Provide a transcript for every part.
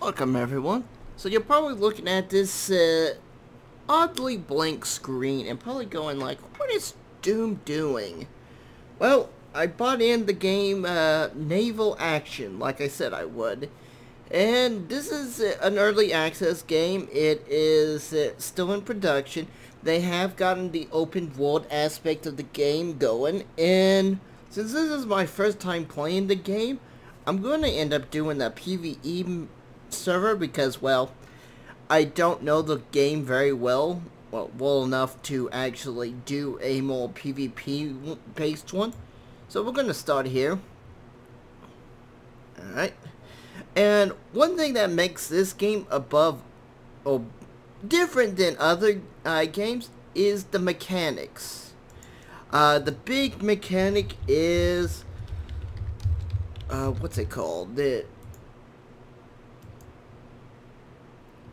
Welcome everyone. So you're probably looking at this oddly blank screen and probably going like, what is Doom doing? Well, I bought in the game Naval Action like I said I would. And this is an early access game. It is still in production. They have gotten the open world aspect of the game going, and since this is my first time playing the game, I'm going to end up doing a PvE server because, well, I don't know the game very well, well enough to actually do a more PvP based one. So we're going to start here. Alright. And one thing that makes this game above or different than other games is the mechanics. The big mechanic is what's it called?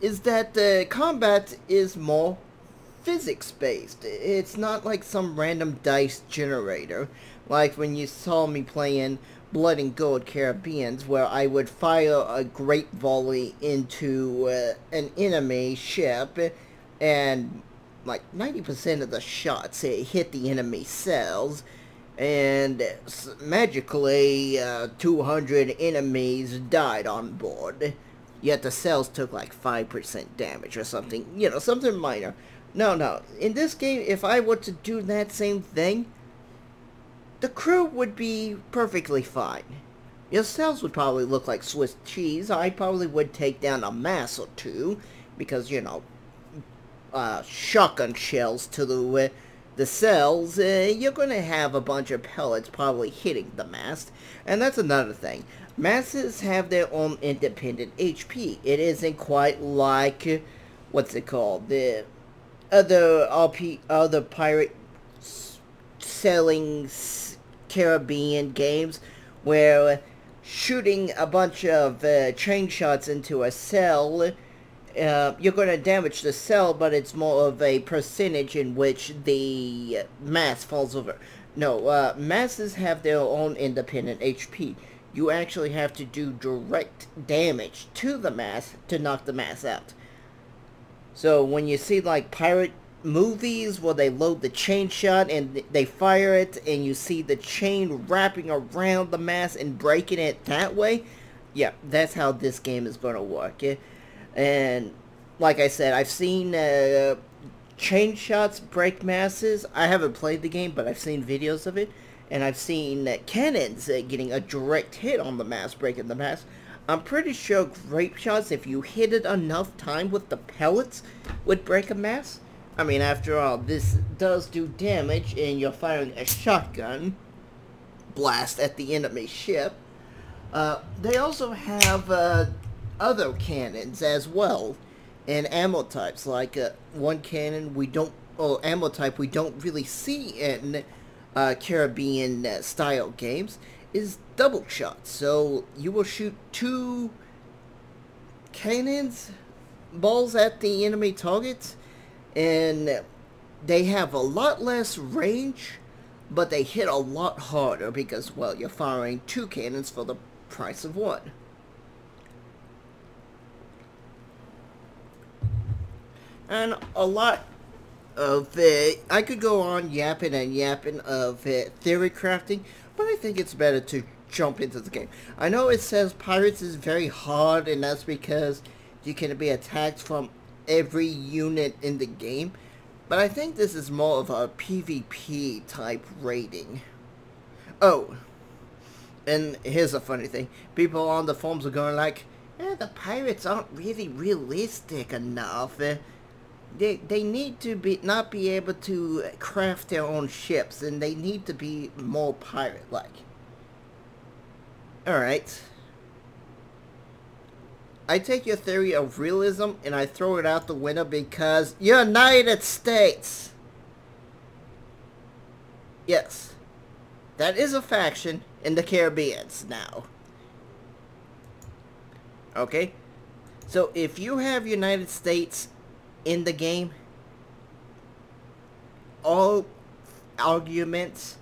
Is that the combat is more physics based. It's not like some random dice generator like when you saw me playing Blood and Gold Caribbeans, where I would fire a great volley into an enemy ship, and like 90% of the shots hit the enemy cells, and magically 200 enemies died on board. Yet the cells took like 5% damage or something, you know, something minor. No. In this game, if I were to do that same thing, the crew would be perfectly fine. Your cells would probably look like Swiss cheese. I probably would take down a mass or two, because, you know, shotgun shells to the cells, you're going to have a bunch of pellets probably hitting the mast. And that's another thing. Masses have their own independent HP. It isn't quite like, what's it called, the other pirate selling Caribbean games, where shooting a bunch of chain shots into a cell, you're going to damage the cell, but it's more of a percentage in which the mass falls over. No, masses have their own independent HP. You actually have to do direct damage to the mass to knock the mass out. So when you see like pirate movies where they load the chain shot and they fire it and you see the chain wrapping around the mass and breaking it that way, yeah, that's how this game is going to work. And like I said, I've seen chain shots break masses. I haven't played the game, but I've seen videos of it, and I've seen cannons getting a direct hit on the mass, breaking the mass. I'm pretty sure grape shots, if you hit it enough time with the pellets, would break a mass. I mean, after all, this does do damage, and you're firing a shotgun blast at the enemy ship. They also have other cannons as well, and ammo types, like one cannon ammo type we don't really see in Caribbean style games is double shot. So you will shoot two cannons balls at the enemy targets, and they have a lot less range, but they hit a lot harder because, well, you're firing two cannons for the price of one. And a lot of I could go on yapping and yapping of theory crafting, but I think it's better to jump into the game. I know it says pirates is very hard, and that's because you can be attacked from every unit in the game, but I think this is more of a PvP type rating. Oh, and here's a funny thing. People on the forums are going like, the pirates aren't really realistic enough. They need to not be able to craft their own ships, and they need to be more pirate-like. Alright. I take your theory of realism and I throw it out the window because United States! Yes. That is a faction in the Caribbeans now. Okay? So if you have United States in the game, all arguments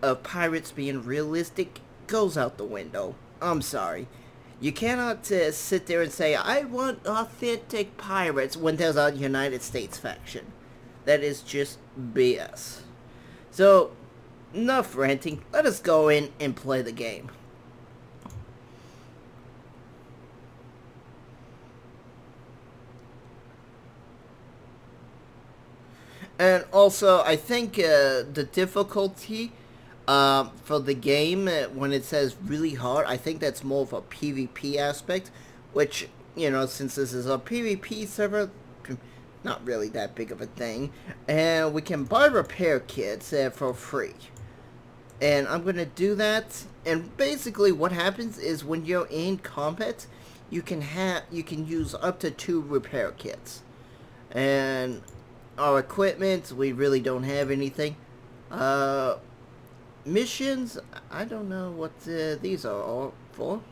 of pirates being realistic goes out the window. I'm sorry. You cannot sit there and say, I want authentic pirates when there's a United States faction. That is just BS. So, enough ranting. Let us go in and play the game. And also, I think the difficulty for the game, when it says really hard, I think that's more of a PvP aspect, which, you know, since this is a PvP server, not really that big of a thing. And we can buy repair kits for free. And I'm going to do that. And basically what happens is when you're in combat, you can use up to 2 repair kits. And our equipment, we really don't have anything. Missions, I don't know what these are all for.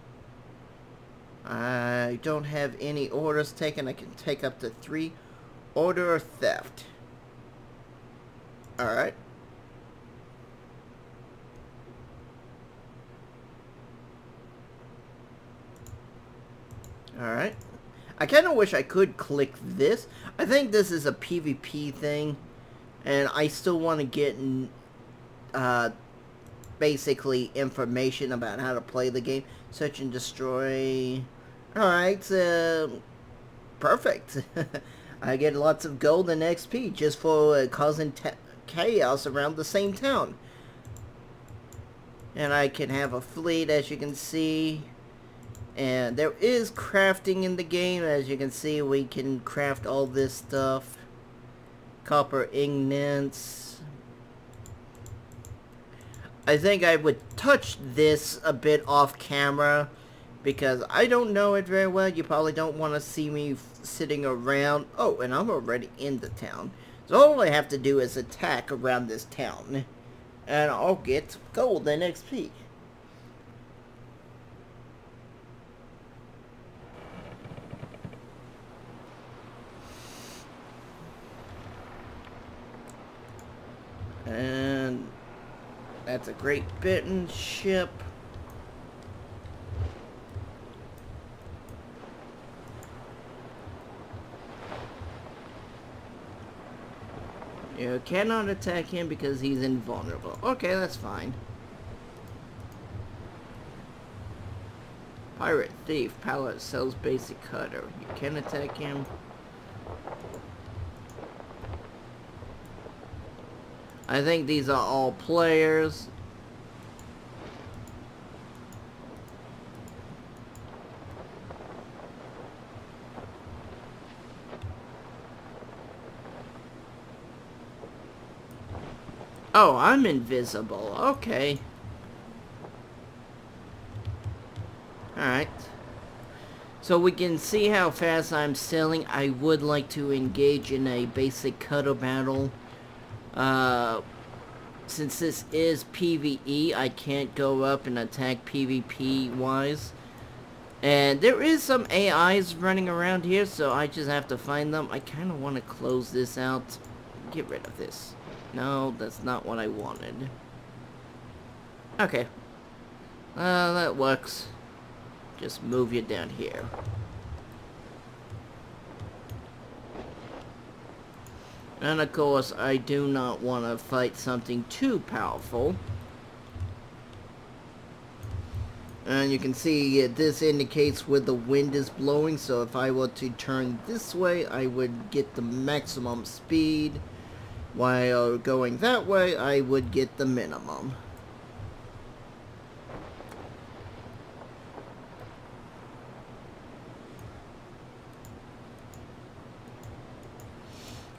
I don't have any orders taken. I can take up to 3. Order theft. Alright. Alright. I kind of wish I could click this. I think this is a PvP thing. And I still want to get basically information about how to play the game. Search and destroy. Alright. Perfect. I get lots of gold and XP just for causing chaos around the same town. And I can have a fleet, as you can see. And there is crafting in the game. As you can see, we can craft all this stuff. Copper ingots. I think I would touch this a bit off camera, because I don't know it very well. You probably don't want to see me sitting around. Oh, and I'm already in the town. So all I have to do is attack around this town. And I'll get gold and XP. And that's a Great Britain ship. You cannot attack him because he's invulnerable. Okay, that's fine. Pirate, thief, pallet, sells basic cutter. You can attack him. I think these are all players. Oh, I'm invisible. Okay. Alright. So we can see how fast I'm sailing. I would like to engage in a basic cutter battle. Since this is PvE, I can't go up and attack PvP wise. And there is some AIs running around here, so I just have to find them. I kind of want to close this out. Get rid of this. No, that's not what I wanted. Okay. That works. Just move you down here. And of course, I do not want to fight something too powerful. And you can see this indicates where the wind is blowing, so if I were to turn this way, I would get the maximum speed. While going that way, I would get the minimum.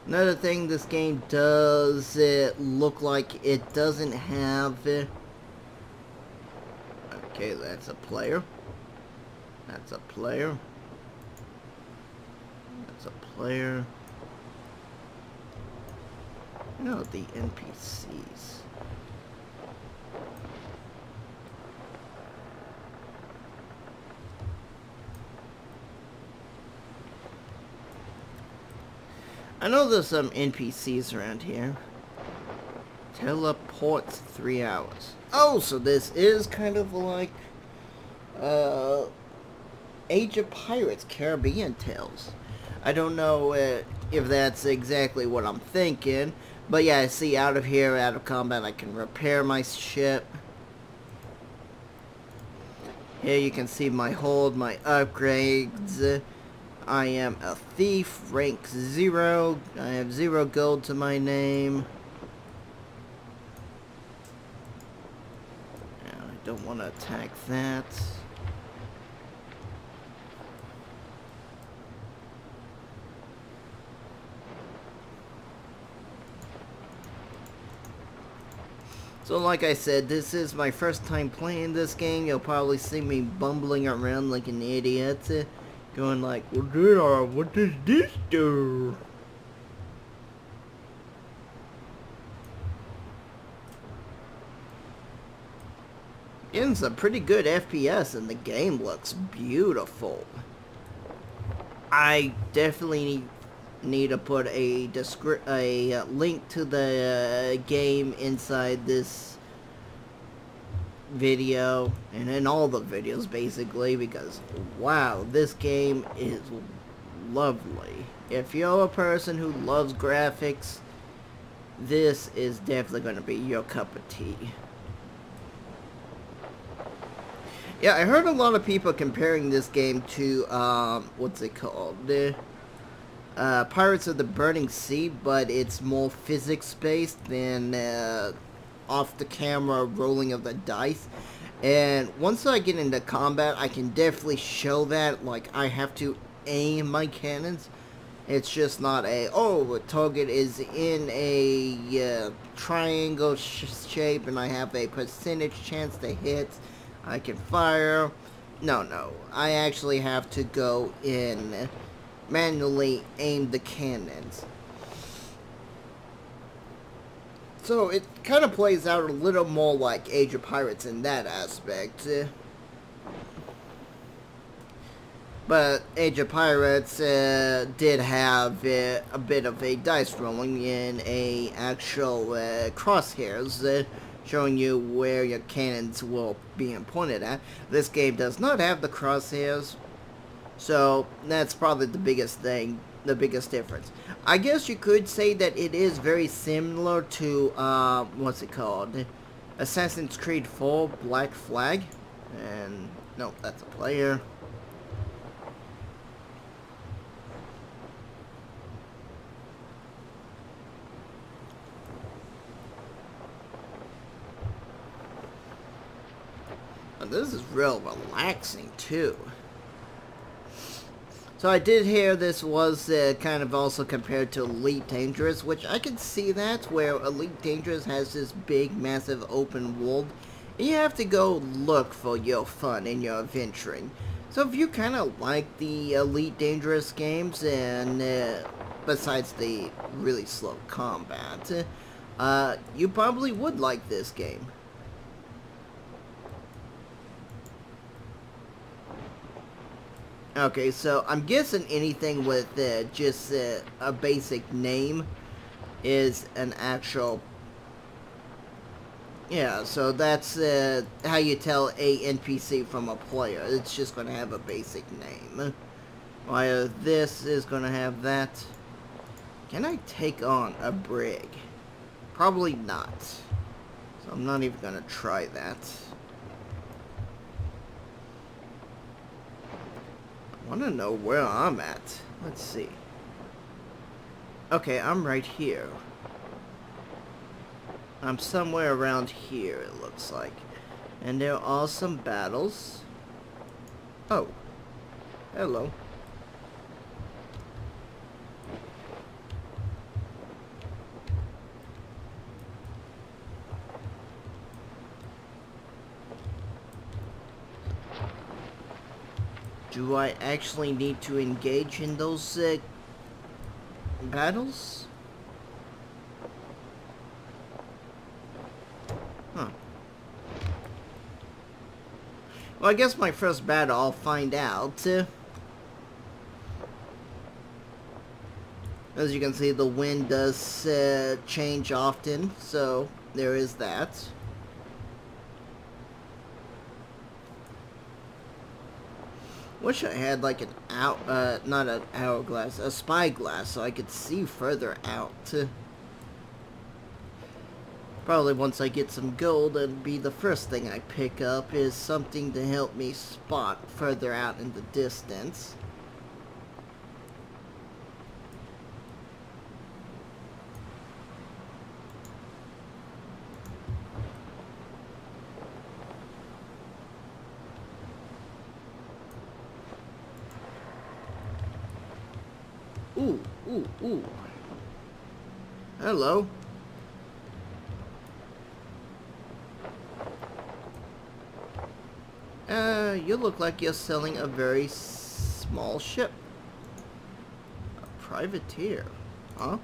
Another thing this game does, it look like it doesn't have... Okay, that's a player. That's a player. That's a player. No, the NPCs. I know there's some NPCs around here. Teleports 3 hours. Oh, so this is kind of like Age of Pirates Caribbean Tales. I don't know if that's exactly what I'm thinking, but yeah, I see out of here, out of combat, I can repair my ship. Here you can see my hold, my upgrades. I am a thief, rank 0. I have 0 gold to my name. I don't want to attack that. So like I said, this is my first time playing this game. You'll probably see me bumbling around like an idiot. Going like, well, what does this do? Getting some pretty good FPS and the game looks beautiful. I definitely need to put a link to the game inside this video and in all the videos basically, because wow, this game is lovely. If you're a person who loves graphics, this is definitely going to be your cup of tea. Yeah, I heard a lot of people comparing this game to what's it called, Pirates of the Burning Sea, but it's more physics-based than off the camera rolling of the dice. And once I get into combat, I can definitely show that. Like, I have to aim my cannons. It's just not a, oh, the target is in a triangle shape and I have a percentage chance to hit. I can fire. No. I actually have to go in, manually aim the cannons. So it kind of plays out a little more like Age of Pirates in that aspect. But Age of Pirates did have a bit of a dice rolling in a actual crosshairs, showing you where your cannons will be pointed at. This game does not have the crosshairs, so that's probably the biggest thing, the biggest difference. I guess you could say that it is very similar to, what's it called? Assassin's Creed 4 Black Flag. And, no, that's a player. And this is real relaxing, too. So I did hear this was kind of also compared to Elite Dangerous, which I can see that, where Elite Dangerous has this big, massive open world, and you have to go look for your fun and your adventuring. So if you kind of like the Elite Dangerous games, and besides the really slow combat, you probably would like this game. Okay, so I'm guessing anything with just a basic name is an actual... Yeah, so that's how you tell a NPC from a player. It's just going to have a basic name. While this is going to have that. Can I take on a brig? Probably not. So I'm not even going to try that. I want to know where I'm at. Let's see. Okay, I'm right here. I'm somewhere around here, it looks like. And there are some battles. Oh. Hello. Do I actually need to engage in those battles? Huh. Well, I guess my first battle I'll find out. As you can see, the wind does change often, so there is that. Wish I had like an not an hourglass, a spyglass, so I could see further out. Probably once I get some gold, that'd be the first thing I pick up, is something to help me spot further out in the distance. Ooh, ooh, ooh. Hello. You look like you're selling a very small ship. A privateer. Huh?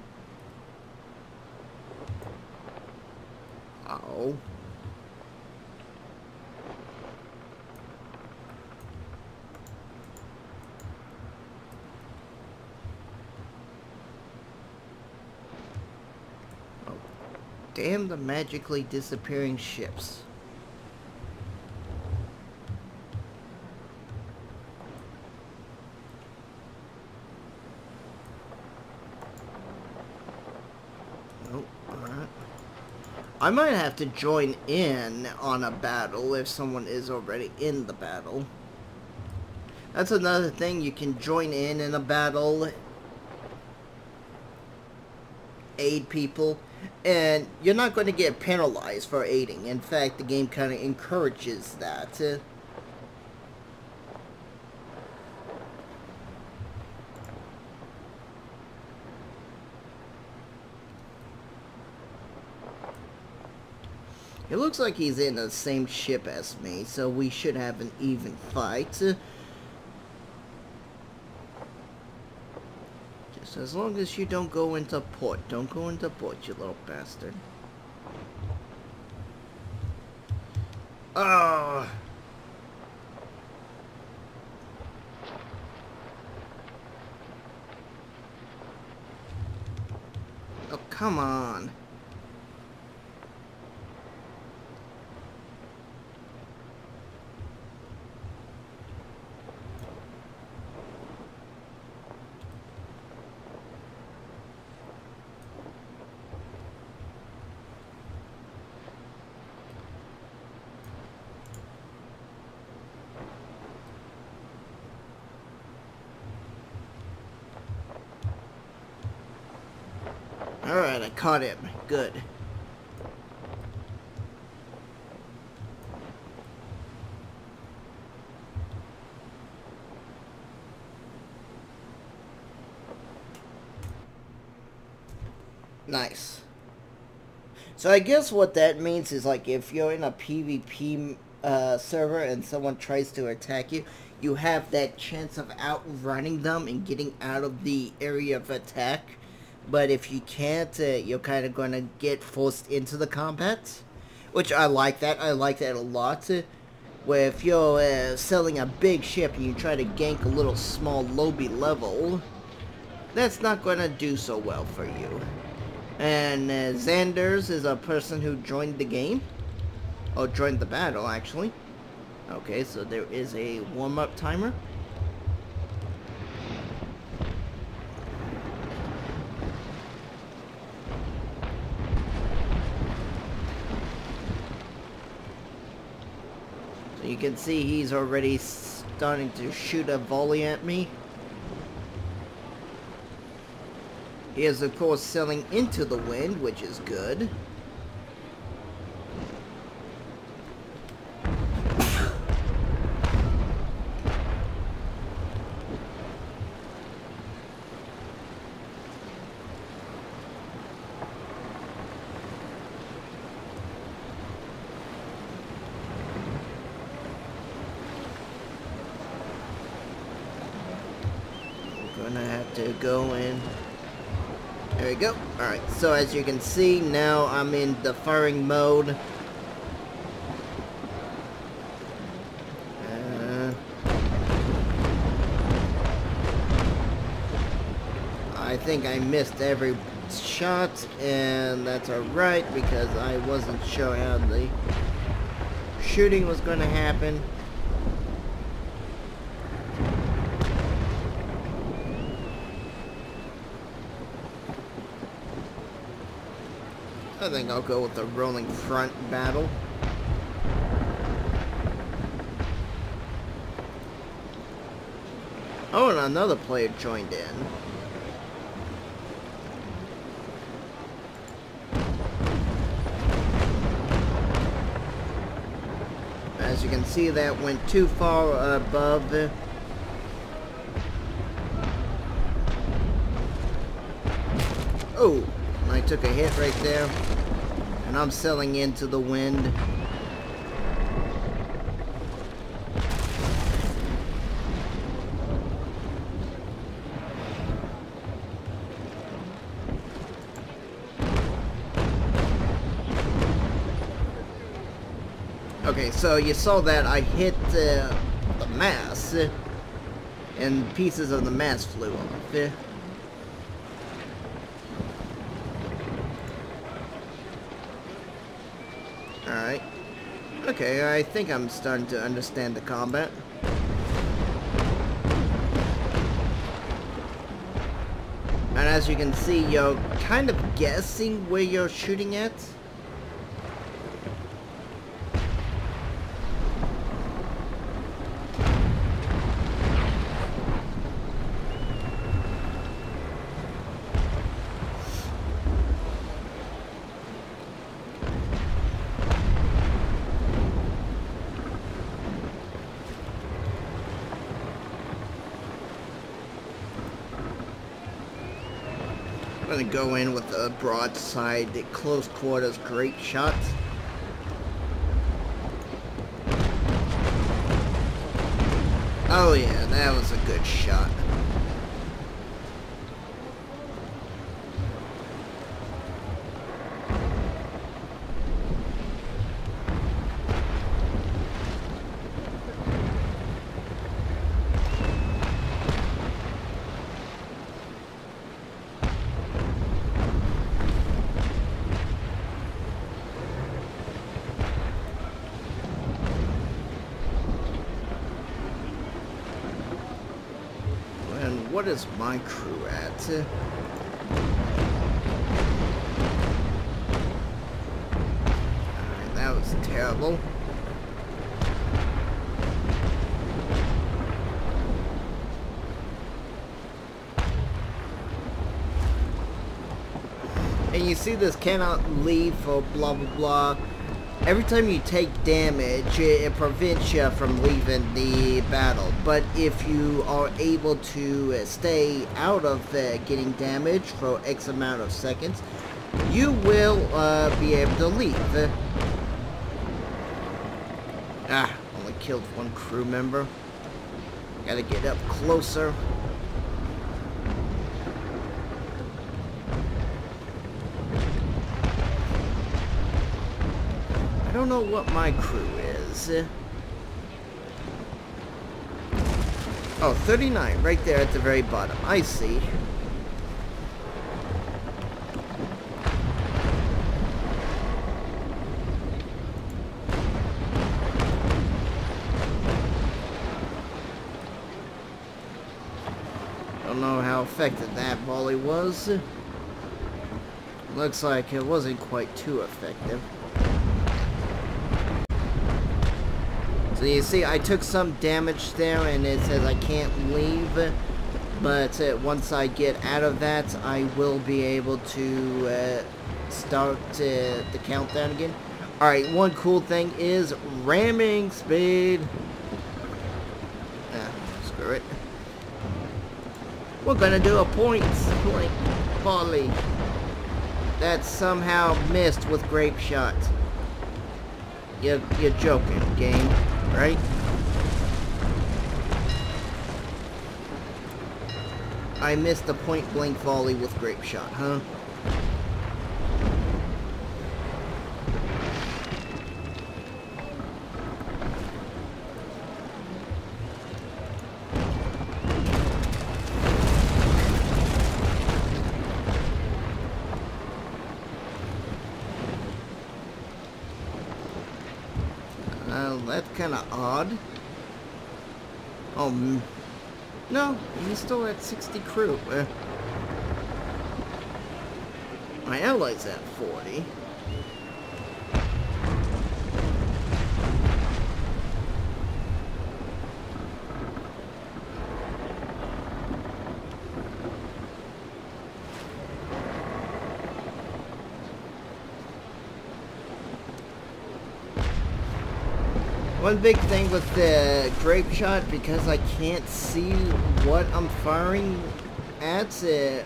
Oh. Damn the magically disappearing ships. Nope, alright. I might have to join in on a battle if someone is already in the battle. That's another thing, you can join in a battle, aid people, and you're not going to get penalized for aiding. In fact, the game kind of encourages that. It looks like he's in the same ship as me, so we should have an even fight. Just as long as you don't go into port. Don't go into port, you little bastard. Oh! Oh, come on. Alright, I caught him. Good. Nice. So I guess what that means is, like, if you're in a PvP server and someone tries to attack you, you have that chance of outrunning them and getting out of the area of attack. But if you can't, you're kind of going to get forced into the combat. Which I like that. I like that a lot. Where if you're selling a big ship and you try to gank a little small lobby level, that's not going to do so well for you. And Xanders is a person who joined the game. Oh, joined the battle, actually. Okay, so there is a warm-up timer. So you can see he's already starting to shoot a volley at me. He is, of course, sailing into the wind, which is good. I'm gonna have to go in. There we go. Alright, so as you can see, now I'm in the firing mode. I think I missed every shot, and that's alright because I wasn't sure how the shooting was going to happen. I think I'll go with the rolling front battle. Oh, and another player joined in. As you can see, that went too far above the... Oh, I took a hit right there. And I'm sailing into the wind. Okay, so you saw that I hit the mast, and pieces of the mast flew off. Alright. Okay, I think I'm starting to understand the combat. And as you can see, you're kind of guessing where you're shooting at. I'm going to go in with a broadside, the close quarters, great shots. Oh yeah, that was a good shot. What is my crew at? Alright, that was terrible. And you see this cannot leave for blah blah blah. Every time you take damage, it prevents you from leaving the battle. But if you are able to stay out of getting damage for X amount of seconds, you will be able to leave. Only killed one crew member. Gotta get up closer. I don't know what my crew is. Oh, 39, right there at the very bottom. I see. Don't know how effective that volley was. Looks like it wasn't quite too effective. So you see, I took some damage there, and it says I can't leave, but once I get out of that, I will be able to start the countdown again. Alright, one cool thing is ramming speed. Screw it. We're gonna do a point blank volley that somehow missed with grape shot. You're joking, game. Right? I missed the point-blank volley with grape shot, huh? That's kind of odd. Oh, no, he's still at 60 crew. My ally's at 40. One big thing with the grape shot, because I can't see what I'm firing at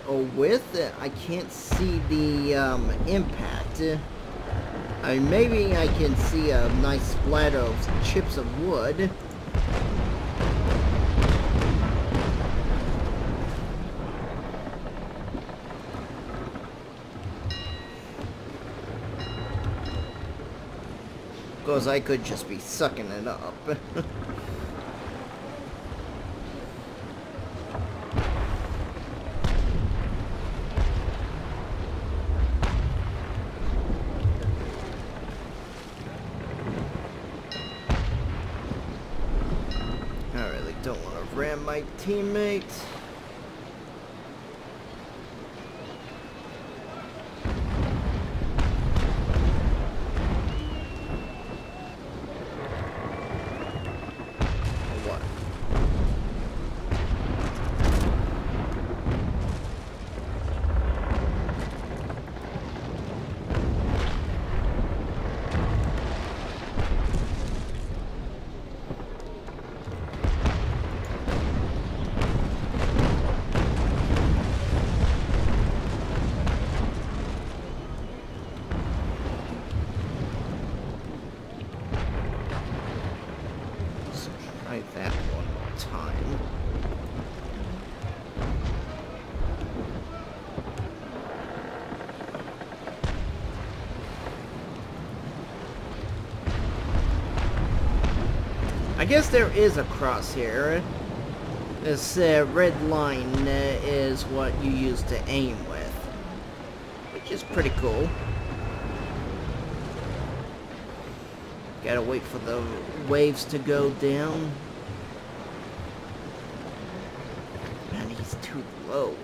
or with, I can't see the impact. Maybe I can see a nice splatter of chips of wood. Because I could just be sucking it up. I really don't want to ram my teammate. That one more time. I guess there is a crosshair. This red line is what you use to aim with, which is pretty cool. Gotta wait for the waves to go down. Man, he's too low.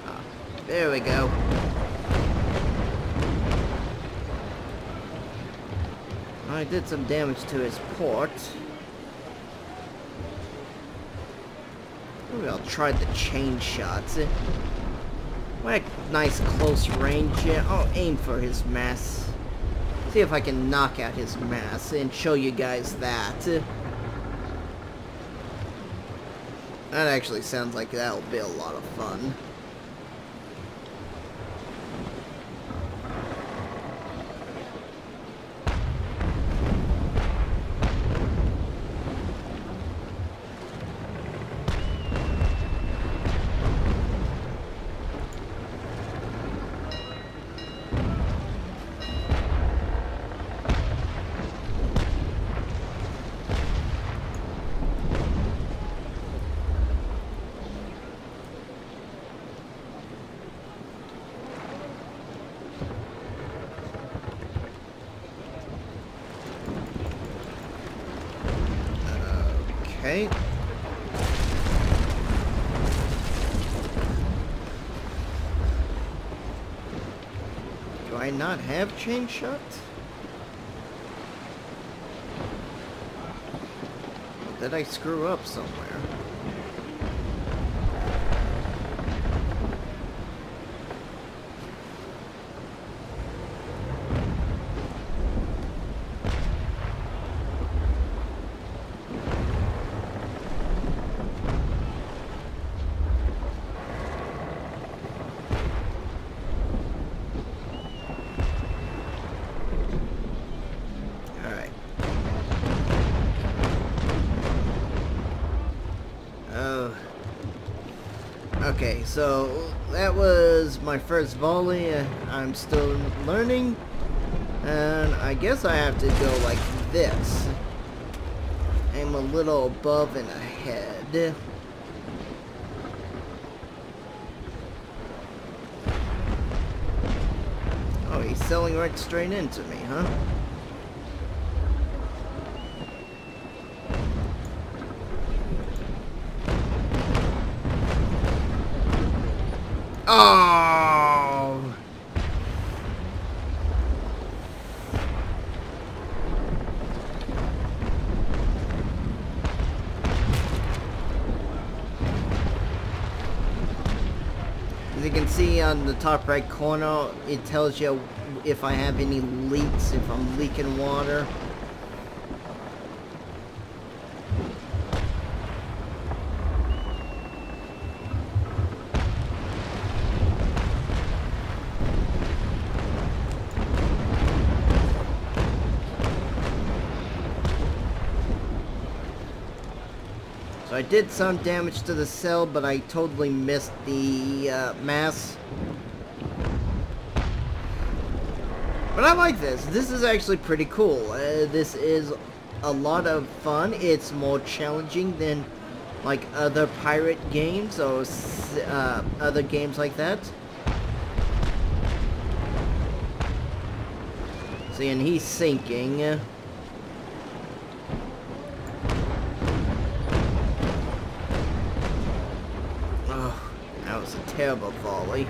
Ah, there we go. I did some damage to his port. Maybe I'll try the chain shots. What a nice close range. I'll aim for his mass. See if I can knock out his mass and show you guys that. That actually sounds like that'll be a lot of fun. Okay. Do I not have chain shot? Or did I screw up somewhere? Okay, so that was my first volley. I'm still learning, and I guess I have to go like this. Aim a little above and ahead. Oh, he's sailing right straight into me, huh? Oh! As you can see on the top right corner, it tells you if I have any leaks, if I'm leaking water. I did some damage to the cell, but I totally missed the mass. But I like this. This is actually pretty cool. This is a lot of fun. It's more challenging than like other pirate games or other games like that. See, and he's sinking. Oh, that was a terrible volley.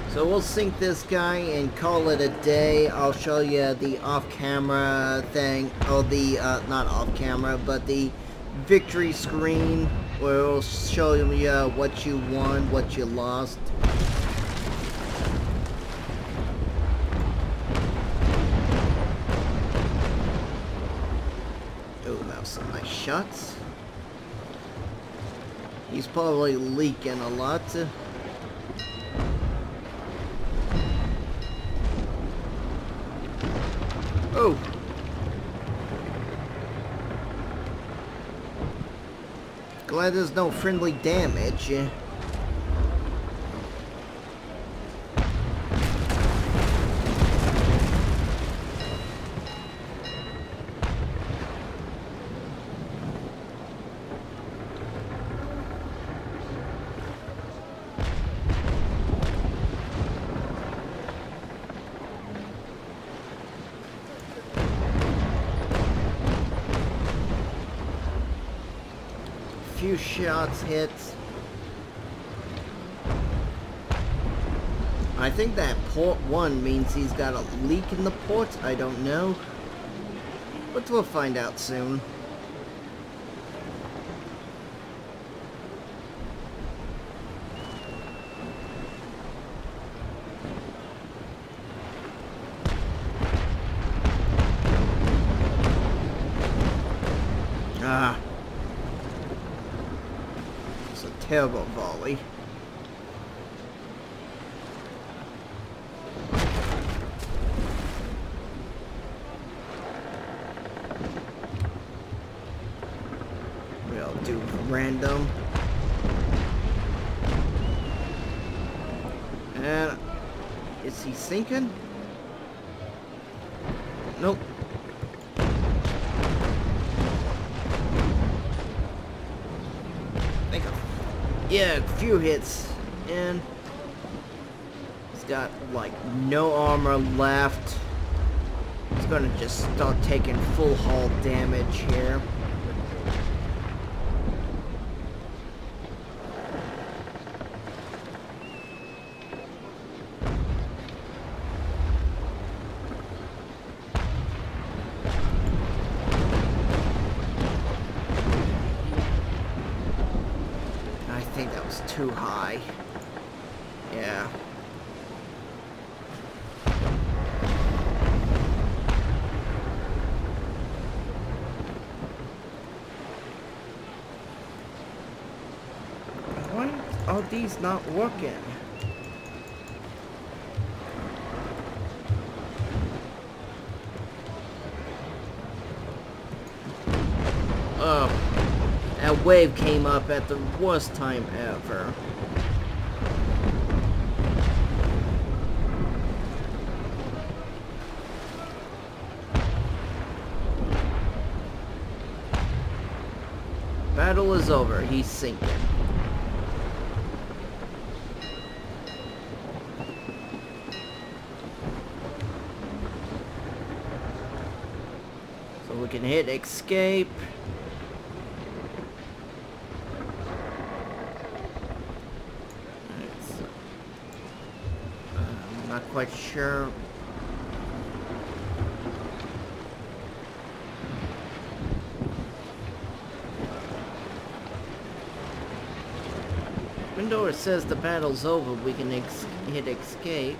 So we'll sink this guy and call it a day. I'll show you the off-camera thing, or the, not off-camera, but the victory screen, where it'll show you what you won, what you lost. Oh, that was some nice shots. He's probably leaking a lot. Oh! Glad there's no friendly damage. Few shots hit. I think that port 1 means he's got a leak in the port. I don't know. But we'll find out soon. Ah. Terrible volley. We'll do random. And is he sinking? Nope. Yeah, a few hits, and he's got like no armor left. He's gonna just start taking full hull damage here. I think that was too high. Yeah. Why are these not working? That wave came up at the worst time ever. Battle is over. He's sinking. So we can hit escape. Not quite sure. Even though it says the battle's over, we can hit escape.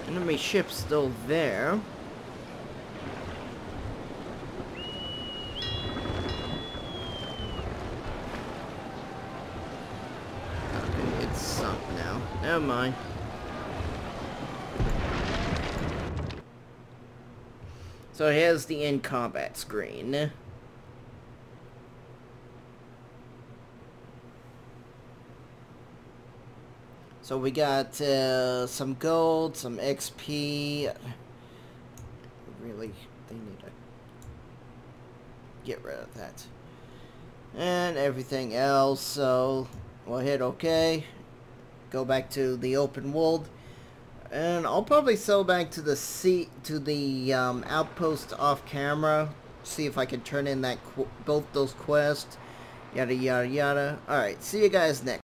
Enemy ship's still there. Never mind. So here's the in combat screen. So we got some gold, some XP. Really, they need to get rid of that. And everything else, so we'll hit OK. Go back to the open world. And I'll probably sail back to the outpost off camera. See if I can turn in that both those quests. Yada yada yada. Alright, see you guys next.